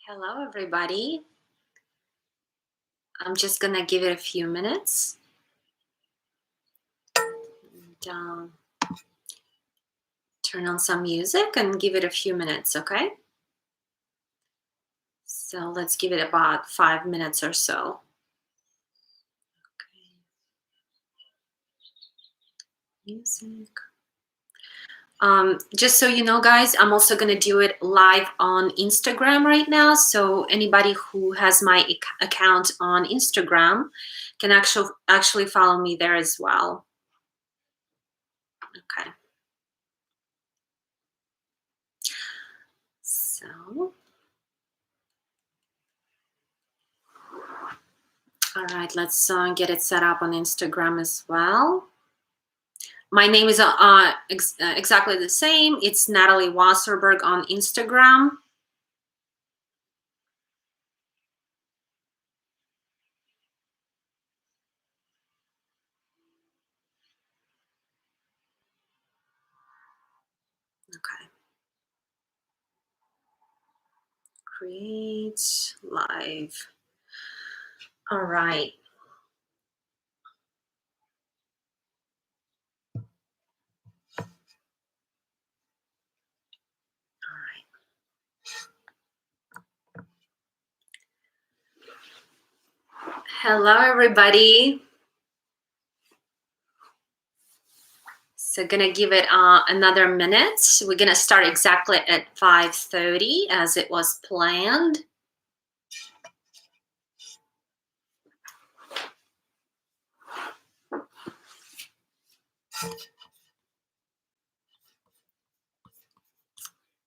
Hello, everybody. I'm just gonna give it a few minutes and turn on some music and give it a few minutes, okay? So let's give it about 5 minutes or so. Okay. Music. Just so you know, guys, I'm also gonna do it live on Instagram right now. So anybody who has my account on Instagram can actually follow me there as well. Okay. So, all right, let's get it set up on Instagram as well. My name is exactly the same. It's Natalie Wasserberg on Instagram. Okay. Create live. All right. All right. Hello, everybody. So gonna give it another minute. We're gonna start exactly at 5:30 as it was planned.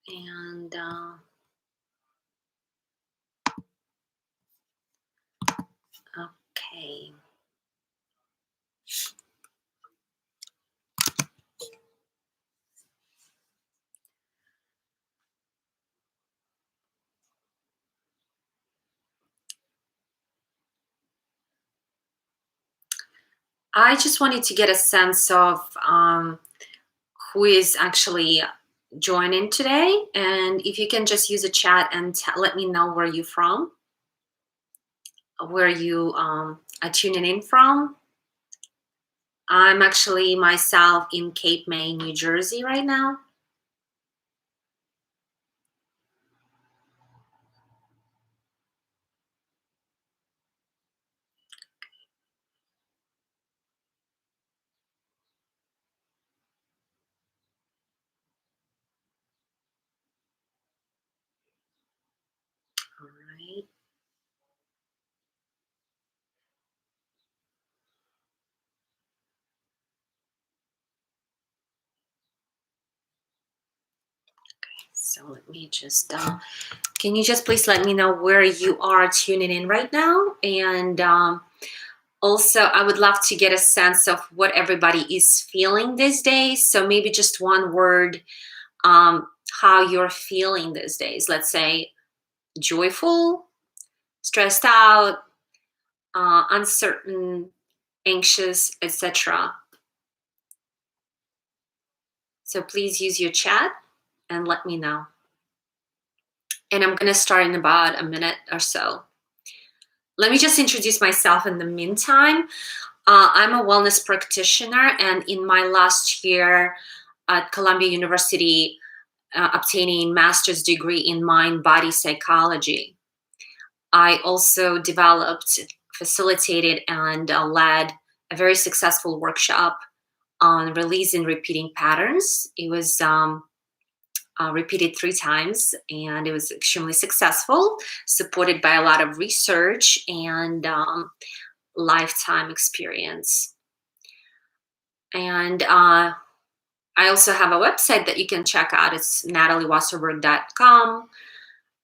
And okay. I just wanted to get a sense of who is actually joining today. And if you can just use a chat and let me know where you're from, where you are tuning in from. I'm actually myself in Cape May, New Jersey right now. All right. So let me just, can you just please let me know where you are tuning in right now? And also, I would love to get a sense of what everybody is feeling these days. So maybe just one word, how you're feeling these days. Let's say joyful, stressed out, uncertain, anxious, etc. So please use your chat and let me know. And I'm going to start in about a minute or so. Let me just introduce myself in the meantime. I'm a wellness practitioner, and in my last year at Columbia University, obtaining master's degree in mind-body psychology, I also developed, facilitated, and led a very successful workshop on releasing repeating patterns. It was repeated 3 times, and it was extremely successful, supported by a lot of research and lifetime experience. And I also have a website that you can check out. It's nataliewasserberg.com.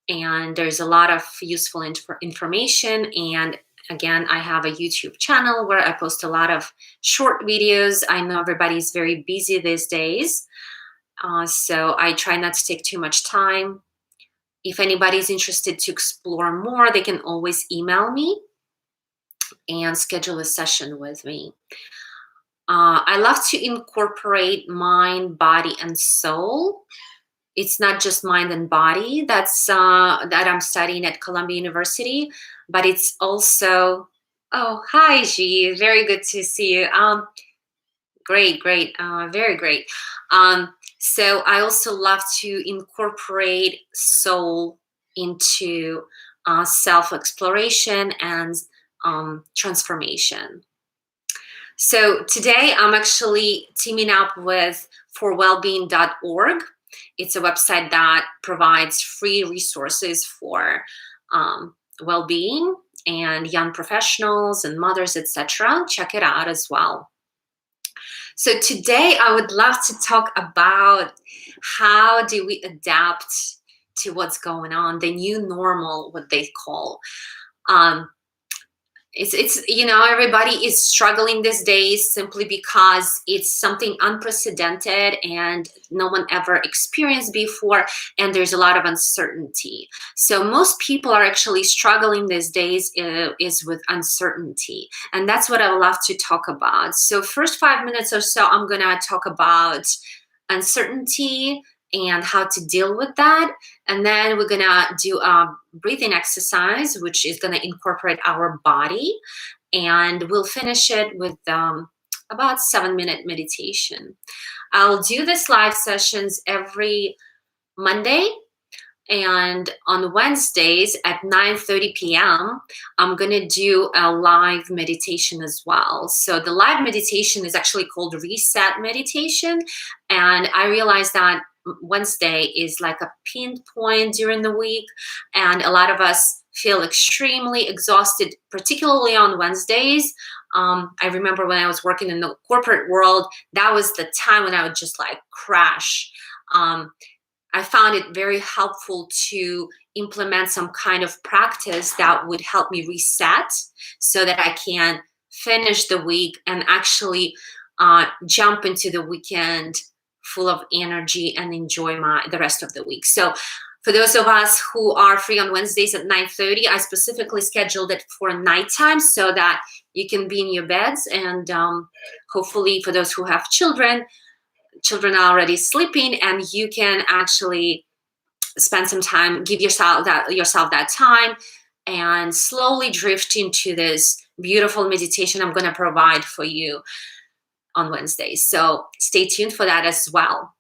And there's a lot of useful information. And again, I have a YouTube channel where I post a lot of short videos. I know everybody's very busy these days. So I try not to take too much time. If anybody's interested to explore more, they can always email me and schedule a session with me. I love to incorporate mind, body, and soul It's not just mind and body that I'm studying at Columbia University, but it's also, oh, hi, G. Very good to see you. Great, great, very great. So I also love to incorporate soul into self-exploration and transformation. So today I'm actually teaming up with forwellbeing.org. It's a website that provides free resources for well-being and young professionals and mothers, etc. Check it out as well. So today I would love to talk about how do we adapt to what's going on, the new normal, what they call. It's everybody is struggling these days simply because it's something unprecedented and no one ever experienced before, and there's a lot of uncertainty. So most people are actually struggling these days is with uncertainty, and that's what I would love to talk about. So first 5 minutes or so, I'm gonna talk about uncertainty and how to deal with that. And then we're gonna do a breathing exercise, which is gonna incorporate our body. And we'll finish it with about 7-minute meditation. I'll do this live sessions every Monday. And on Wednesdays at 9:30 p.m., I'm going to do a live meditation as well. So the live meditation is actually called Reset Meditation. And I realized that Wednesday is like a pinpoint during the week. And a lot of us feel extremely exhausted, particularly on Wednesdays. I remember when I was working in the corporate world, that was the time when I would just like crash. I found it very helpful to implement some kind of practice that would help me reset so that I can finish the week and actually jump into the weekend full of energy and enjoy the rest of the week. So for those of us who are free on Wednesdays at 9:30, I specifically scheduled it for nighttime so that you can be in your beds, and hopefully for those who have children are already sleeping, and you can actually spend some time, give yourself that time, and slowly drift into this beautiful meditation I'm going to provide for you on Wednesdays. So stay tuned for that as well.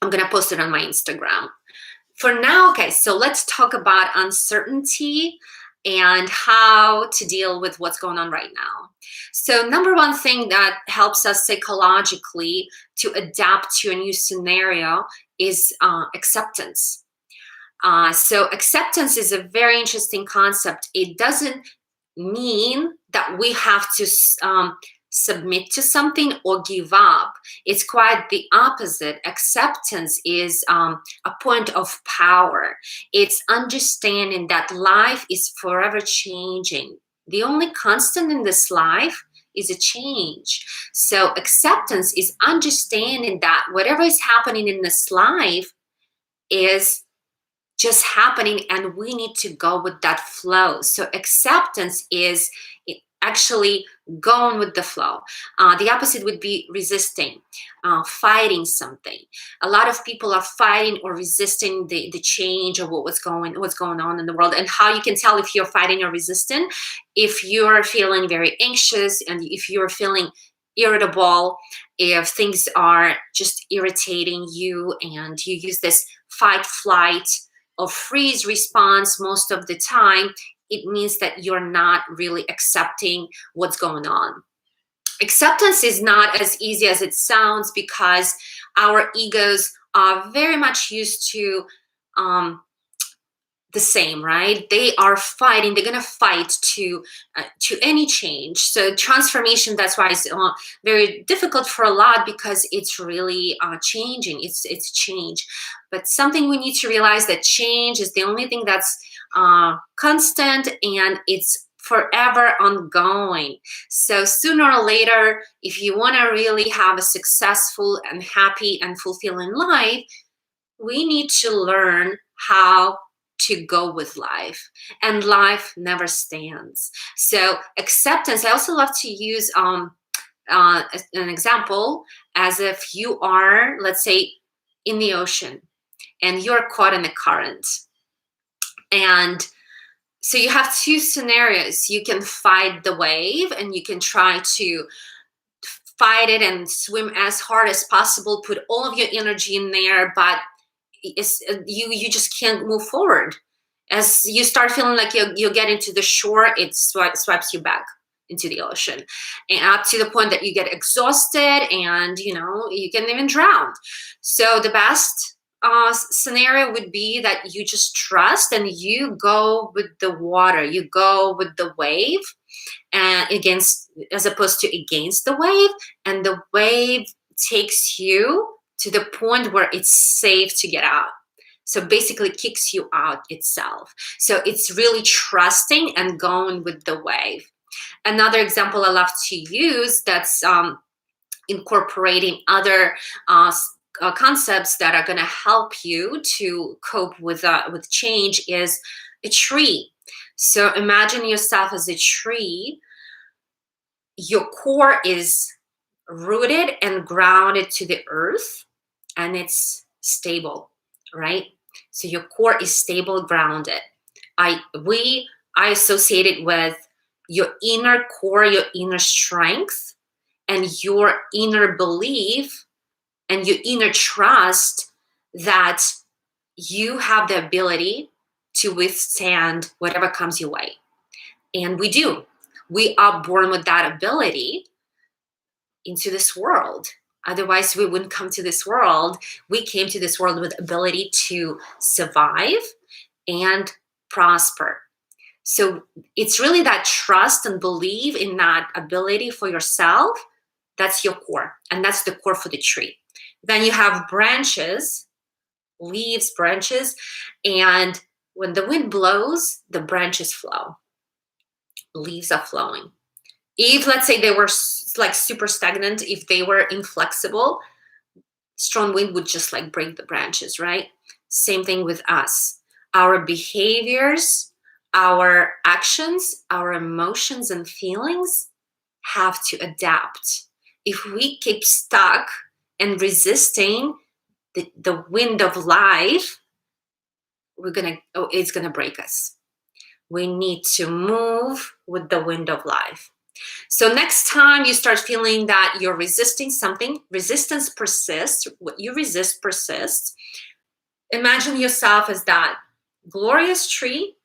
I'm going to post it on my Instagram. For now, okay, so let's talk about uncertainty and how to deal with what's going on right now. So number one thing that helps us psychologically to adapt to a new scenario is acceptance. So acceptance is a very interesting concept. It doesn't mean that we have to submit to something or give up. It's quite the opposite. Acceptance is a point of power. It's understanding that life is forever changing. The only constant in this life is a change. So acceptance is understanding that whatever is happening in this life is just happening, and we need to go with that flow. So acceptance is actually going with the flow. The opposite would be resisting, fighting something. A lot of people are fighting or resisting the change of what's going on in the world. And how you can tell if you're fighting or resisting, if you're feeling very anxious and if you're feeling irritable, if things are just irritating you and you use this fight, flight, or freeze response most of the time, it means that you're not really accepting what's going on. Acceptance is not as easy as it sounds because our egos are very much used to the same, right? They are fighting. They're gonna fight to any change. So transformation, that's why it's very difficult for a lot, because it's really changing. It's change. But something we need to realize, that change is the only thing that's constant, and it's forever ongoing. So sooner or later, if you want to really have a successful and happy and fulfilling life, we need to learn how to go with life, and life never stands. So acceptance, I also love to use an example, as if you are, let's say, in the ocean, and you're caught in the current. And so you have two scenarios. You can fight the wave and you can try to fight it and swim as hard as possible, put all of your energy in there, but you just can't move forward. As you start feeling like you're getting to the shore, it swipes you back into the ocean, and up to the point that you get exhausted and you can even drown. So the best scenario would be that you just trust and you go with the water, you go with the wave, and as opposed to against the wave, and the wave takes you to the point where it's safe to get out. So basically kicks you out itself. So it's really trusting and going with the wave. Another example I love to use that's incorporating other concepts that are going to help you to cope with change is a tree. So imagine yourself as a tree. Your core is rooted and grounded to the earth, and it's stable, right? So your core is stable, grounded. I associate it with your inner core, your inner strength, and your inner belief and your inner trust that you have the ability to withstand whatever comes your way. And we do. We are born with that ability into this world. Otherwise, we wouldn't come to this world. We came to this world with ability to survive and prosper. So it's really that trust and belief in that ability for yourself. That's your core. And that's the core for the tree. Then you have branches, leaves, branches. And when the wind blows, the branches flow. Leaves are flowing. If, let's say, they were like super stagnant, if they were inflexible, strong wind would just like break the branches, right? Same thing with us. Our behaviors, our actions, our emotions and feelings have to adapt. If we keep stuck and resisting the wind of life, it's gonna break us. We need to move with the wind of life. So next time you start feeling that you're resisting something, resistance persists, what you resist persists, imagine yourself as that glorious tree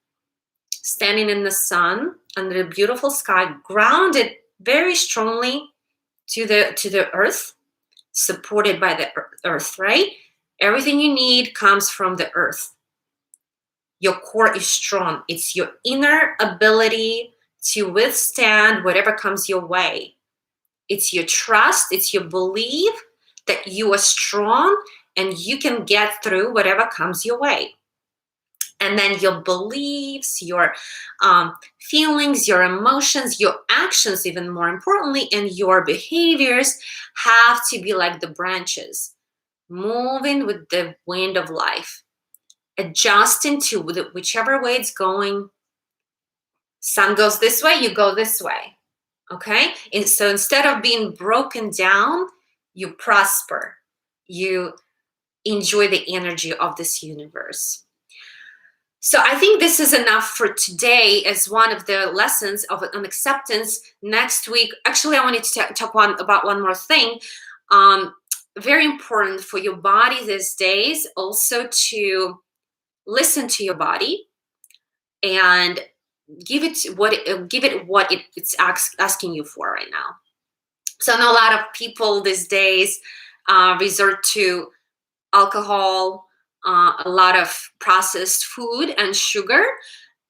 standing in the sun under a beautiful sky, grounded very strongly to the earth, supported by the earth, right? Everything you need comes from the earth. Your core is strong. It's your inner ability to withstand whatever comes your way. It's your trust, it's your belief that you are strong and you can get through whatever comes your way. And then your beliefs, your feelings, your emotions, your actions, even more importantly, and your behaviors have to be like the branches, moving with the wind of life, adjusting to whichever way it's going. Sun goes this way, you go this way, okay? And so instead of being broken down, you prosper. You enjoy the energy of this universe. So I think this is enough for today as one of the lessons on acceptance. Next week, actually, I wanted to talk about one more thing. Very important for your body these days, also to listen to your body and give it what it's asking you for right now. So I know a lot of people these days resort to alcohol, a lot of processed food and sugar,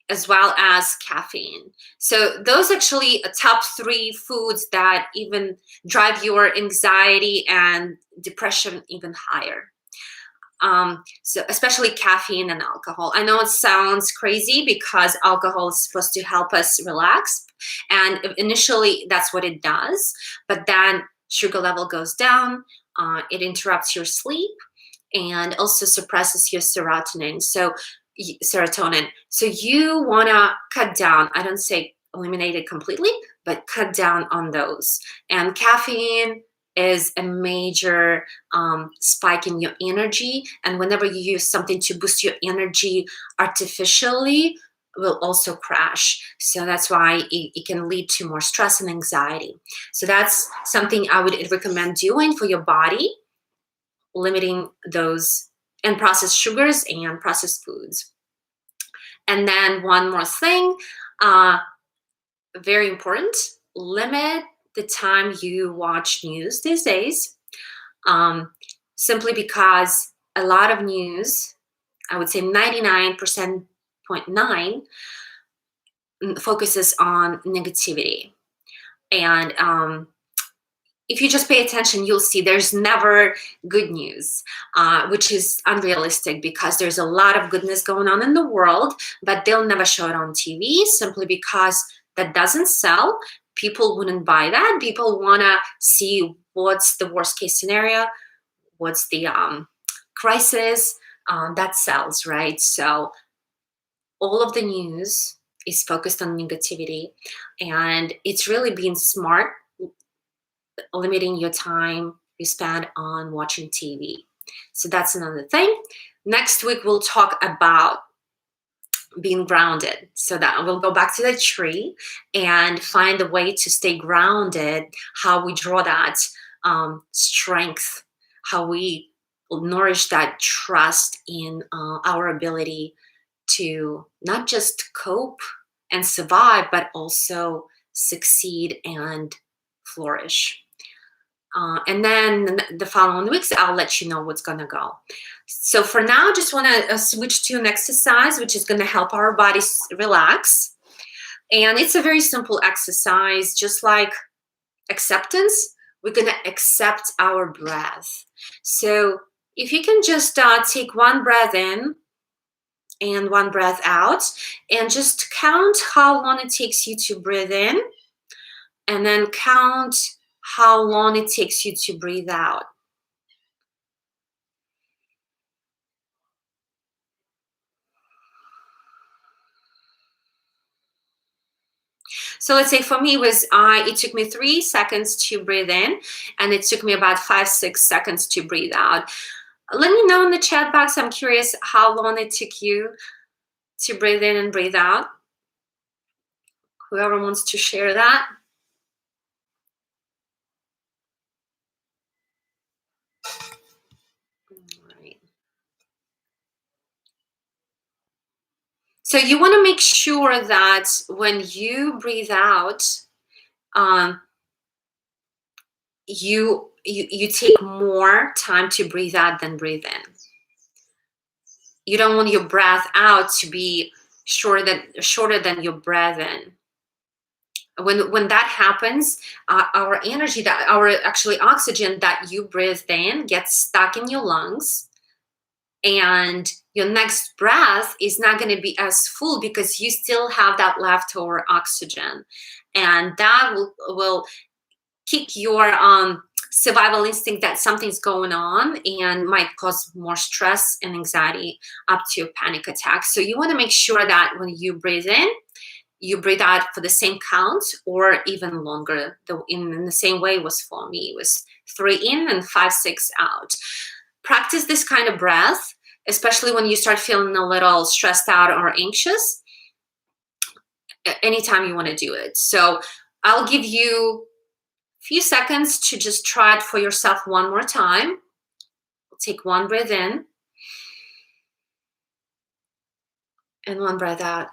as well as caffeine. So those actually are top 3 foods that even drive your anxiety and depression even higher. So especially caffeine and alcohol. I know it sounds crazy because alcohol is supposed to help us relax, and initially that's what it does, but then sugar level goes down, it interrupts your sleep, and also suppresses your serotonin. So you want to cut down. I don't say eliminate it completely, but cut down on those. And caffeine is a major spike in your energy. And whenever you use something to boost your energy artificially, will also crash. So that's why it can lead to more stress and anxiety. So that's something I would recommend doing for your body, limiting those and processed sugars and processed foods. And then one more thing, very important, limit the time you watch news these days, simply because a lot of news, I would say 99.9%, focuses on negativity. And if you just pay attention, you'll see there's never good news, which is unrealistic because there's a lot of goodness going on in the world, but they'll never show it on TV simply because that doesn't sell. People wouldn't buy that. People want to see what's the worst case scenario, what's the crisis, that sells, right? So all of the news is focused on negativity, and it's really being smart, limiting your time you spend on watching TV. So that's another thing. Next week, we'll talk about being grounded. So that we'll go back to the tree and find a way to stay grounded, how we draw that strength, how we nourish that trust in our ability to not just cope and survive, but also succeed and flourish. And then the following weeks, I'll let you know what's going to go. So for now, just want to switch to an exercise, which is going to help our bodies relax. And it's a very simple exercise, just like acceptance. We're going to accept our breath. So if you can just take one breath in and one breath out, and just count how long it takes you to breathe in, and then count how long it takes you to breathe out. So let's say for me it took me 3 seconds to breathe in, and it took me about 5-6 seconds to breathe out. Let me know in the chat box. I'm curious how long it took you to breathe in and breathe out. Whoever wants to share that. So you want to make sure that when you breathe out, you take more time to breathe out than breathe in. You don't want your breath out to be shorter than your breath in. When that happens, our energy, our oxygen that you breathed in gets stuck in your lungs, and your next breath is not going to be as full because you still have that leftover oxygen, and that will kick your survival instinct that something's going on and might cause more stress and anxiety up to a panic attack. So you want to make sure that when you breathe in, you breathe out for the same count or even longer. In the same way it was for me. It was 3 in and 5-6 out. Practice this kind of breath, especially when you start feeling a little stressed out or anxious, anytime you want to do it. So I'll give you a few seconds to just try it for yourself one more time. Take one breath in and one breath out.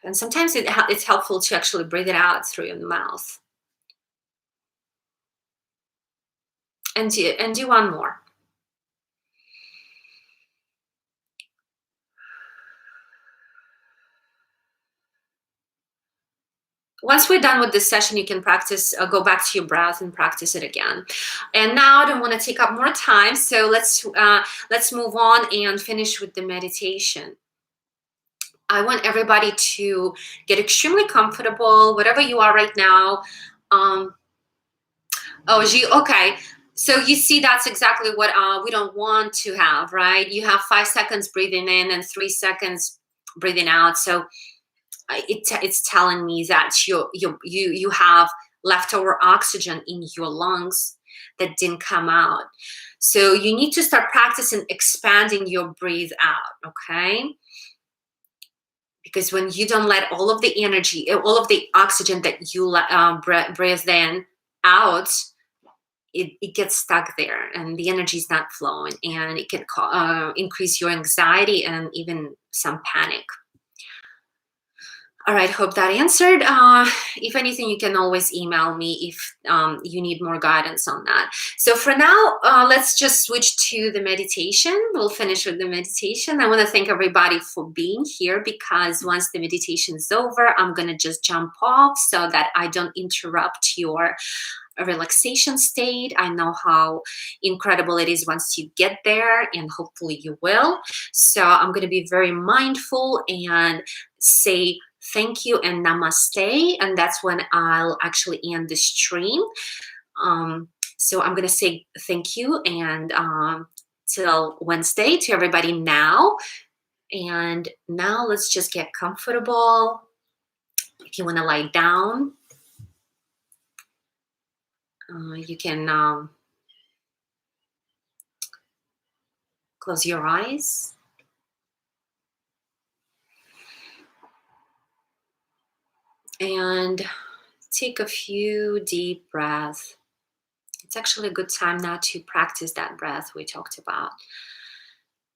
And sometimes it's helpful to actually breathe it out through your mouth. And do one more. Once we're done with this session, you can practice, go back to your breath and practice it again. And now I don't want to take up more time, so let's move on and finish with the meditation. I want everybody to get extremely comfortable, whatever you are right now. Okay. So you see, that's exactly what we don't want to have, right? You have 5 seconds breathing in and 3 seconds breathing out. So it's telling me that you have leftover oxygen in your lungs that didn't come out. So you need to start practicing expanding your breathe out, okay? Because when you don't let all of the energy, all of the oxygen that you breathe in out, it gets stuck there and the energy is not flowing, and it can increase your anxiety and even some panic. All right, hope that answered. If anything, you can always email me if you need more guidance on that. So for now, let's just switch to the meditation. We'll finish with the meditation. I want to thank everybody for being here, because once the meditation is over, I'm going to just jump off so that I don't interrupt your relaxation state. I know how incredible it is once you get there, and hopefully you will. So I'm going to be very mindful and say thank you and namaste, and that's when I'll actually end the stream. So I'm going to say thank you and till Wednesday to everybody now. And now let's just get comfortable. If you want to lie down, you can close your eyes. And take a few deep breaths. It's actually a good time now to practice that breath we talked about.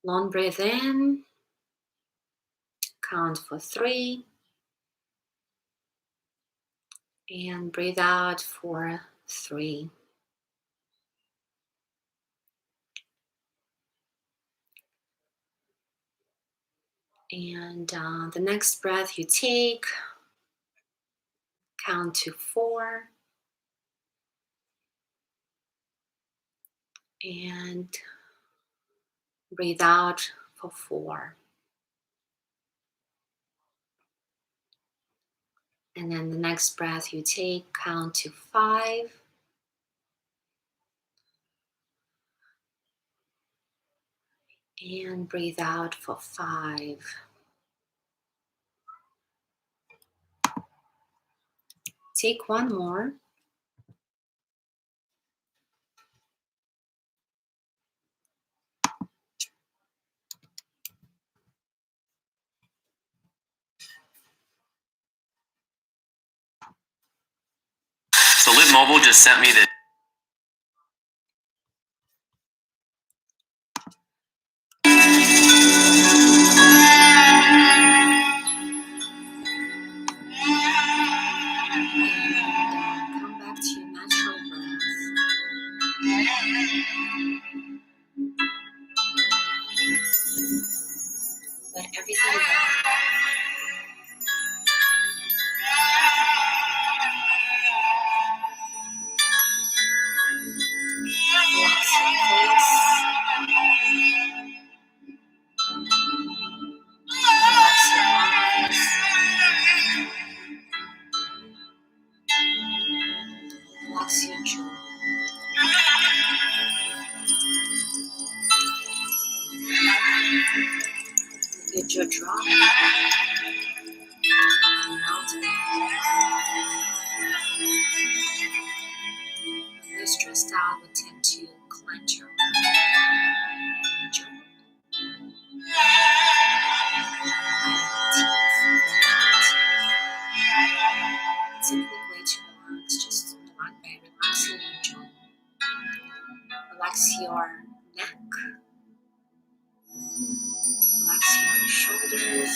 Long breath in, count for 3, and breathe out for 3. And the next breath you take, count to 4, and breathe out for 4. And then the next breath you take, count to 5, and breathe out for 5. Take one more. So Lit Mobile just sent me the Come back to your natural breath. Let everything go. Relax your face. Relax your eyes. Relax your jaw. Your jaw drop. When you're stressed out, we tend to clench your jaw. It's a quick way to relax, just by relaxing your jaw. Relax your neck. Relax your shoulders.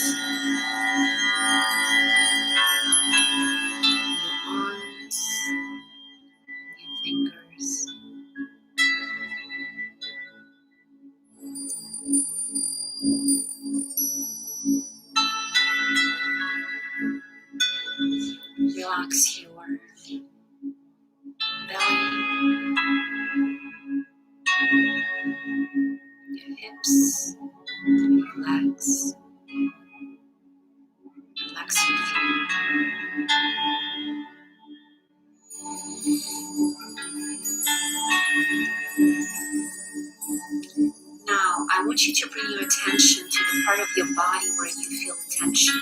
Your arms. Your fingers. Relax your belly, your hips, your legs. Relax your feet. Now, I want you to bring your attention to the part of your body where you feel tension.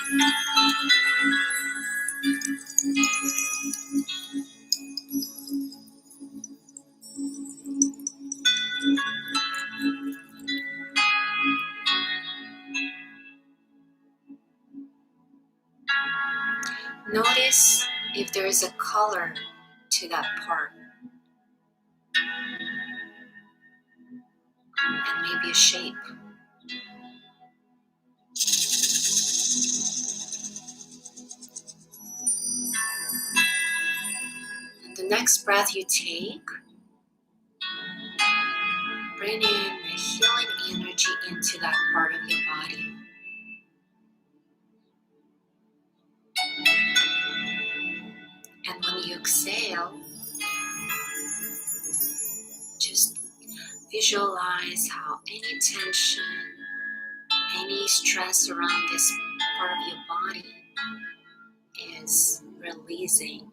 notice if there is a color to that part, and maybe a shape. And the next breath you take, bring in the healing energy into that part of your body. And when you exhale, just visualize how any tension, any stress around this part of your body is releasing.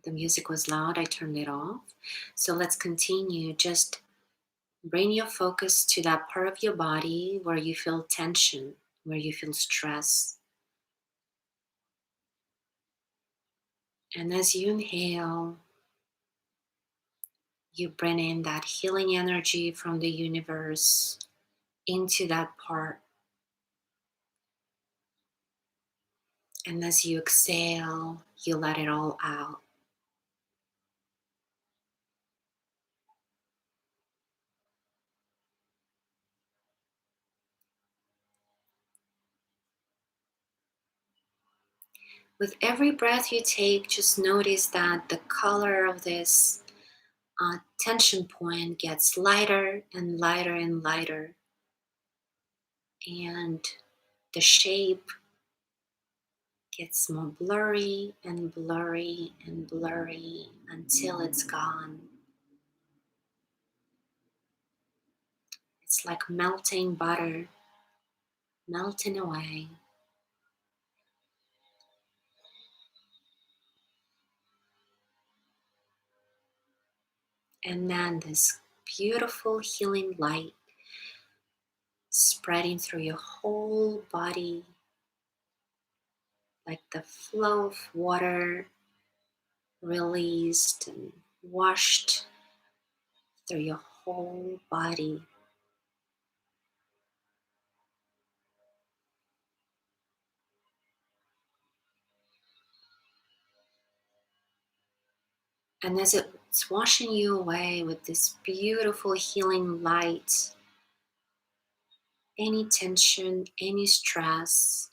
The music was loud, I turned it off. So let's continue. Just bring your focus to that part of your body where you feel tension, where you feel stress. And as you inhale, you bring in that healing energy from the universe into that part. And as you exhale, you let it all out. With every breath you take, just notice that the color of this tension point gets lighter and lighter and lighter. And the shape gets more blurry and blurry and blurry until it's gone. It's like melting butter, melting away. And then this beautiful healing light spreading through your whole body, like the flow of water released and washed through your whole body. And as it's washing you away with this beautiful healing light, any tension, any stress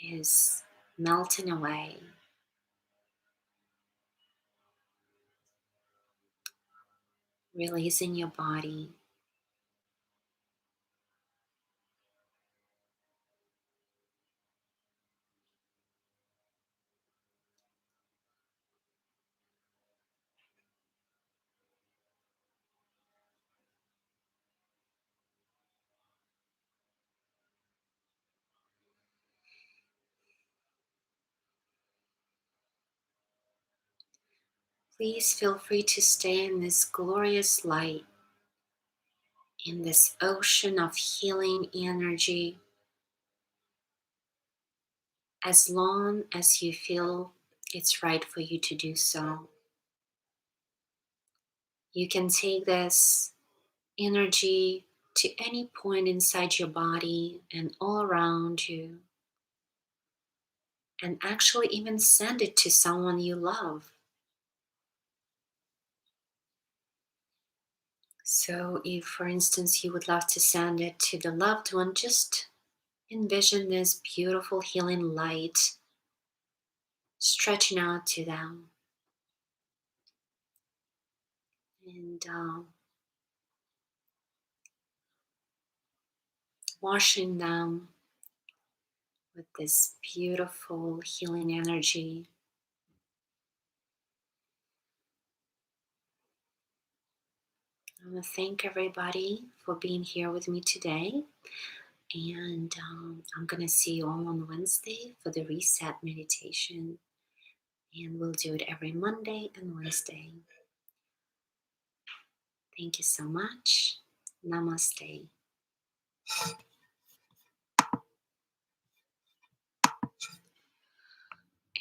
is melting away. Releasing your body. Please feel free to stay in this glorious light, in this ocean of healing energy, as long as you feel it's right for you to do so. You can take this energy to any point inside your body and all around you, and actually even send it to someone you love. So, if for instance you would love to send it to the loved one, just envision this beautiful healing light stretching out to them and washing them with this beautiful healing energy. I want to thank everybody for being here with me today. And I'm going to see you all on Wednesday for the reset meditation. And we'll do it every Monday and Wednesday. Thank you so much. Namaste.